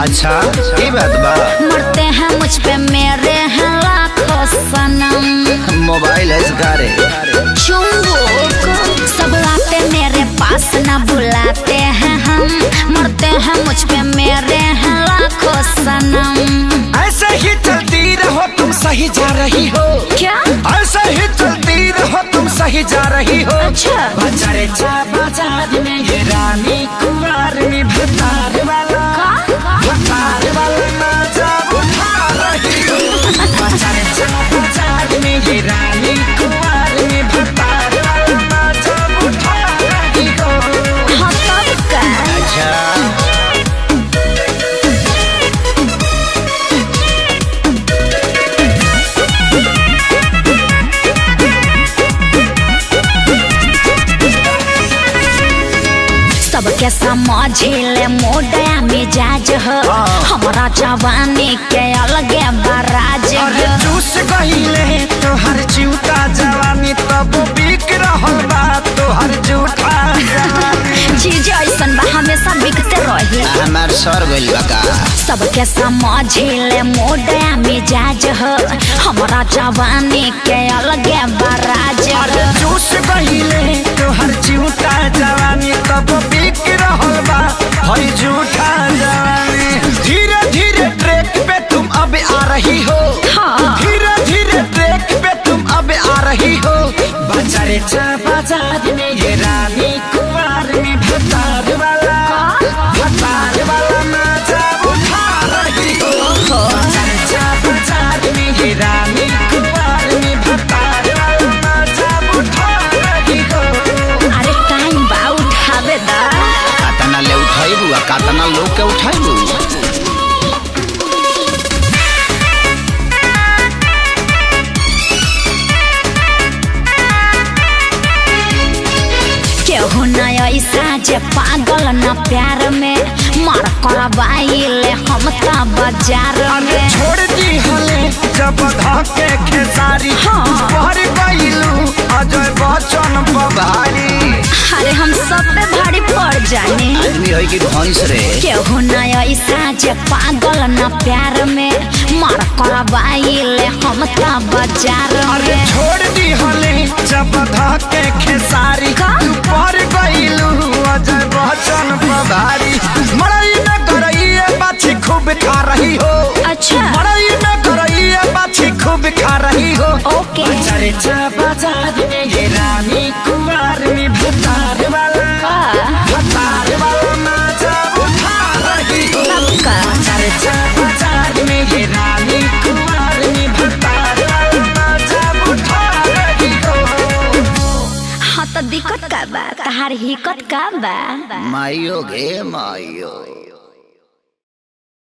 अच्छा ये बात बा। मरते हैं मुझ पे मेरे हैं लाखों सनम। मोबाइल है गारे चुंबक सब आते मेरे पास ना बुलाते हैं हम। मरते हैं मुझ पे मेरे हैं लाखों सनम। ऐसे ही चलती रहो तुम सही जा रही हो। क्या ऐसे ही चलती रहो तुम सही जा रही हो। अच्छा बाजारे चा बाजार में ये रानी कुंवार में भतार वाला भतार वाला नाचा उठा रही हो। बाजारे चा बाजार में ये रानी कुंवार में भतार वाला नाचा उठा रही हो। हाँ तब का अच्छा सबके समझिले मोडया मिजाज हो। हमारा जवानी के अलगे बराज अरे हो। चूस गईले तो हर जूता जवानी तब बिक रहल बा तो हर जूठा जवानी। चीज ऐसन बा हमेशा बिकते रही। हमार सर गइल बा का। सबके समझिले मोडया मिजाज हो। हमारा जवानी के अलगे बराज अरे हो। चूस गईले तो हर जूता जवानी तब बिक रहल बा हर जूठा जवानी। धीरे धीरे ट्रैक पे तुम अब आ रही हो। हाँ धीरे धीरे ट्रैक पे तुम अब आ रही हो। बाजारे चा बाजार में ये रानी कुंवार में भतार वाला नाचा उठा रही हो। बाजारे चा बाजार में ये रानी कुंवार में भतार वाला नाचा उठा रही हो। अरे टाइम बा उठावे दा। कातना ले उठाइबू आ कातना लोग के उठाइबू। केहू न ऐसा जे पागल न प्यार में मार करवाइले हम त बाजार अरे में। छोड़ दी हले जब धके खेसारी हाँ। भर गइलू अजय बच्चन बबारी। अरे हम सब पे भारी पड़ जाने। आदमी है कि भैंस रे। केहू न ऐसा जे पागल न प्यार में मार करवाइले हम त बाजार अरे में। छोड़ दी हले जब धके खेसारी का? भर गइलू अजय बच्चन बबारी। मड़ई में गरइए बाछी खूब खा रही हो। अच्छा मड़ई में गरइए बाछी खूब खा रही हो। ओके बाजारे चा बाजार में ये रानी कुंवार में भतार वाला नाचा उठा रही हो। तब का बाजारे चा बाजार में ये रानी कुंवार में भतार वाला नाचा उठा रही हो। हाँ तो दिक्कत का बा तहार हिक्कत का बा। माइयो गे माइयो।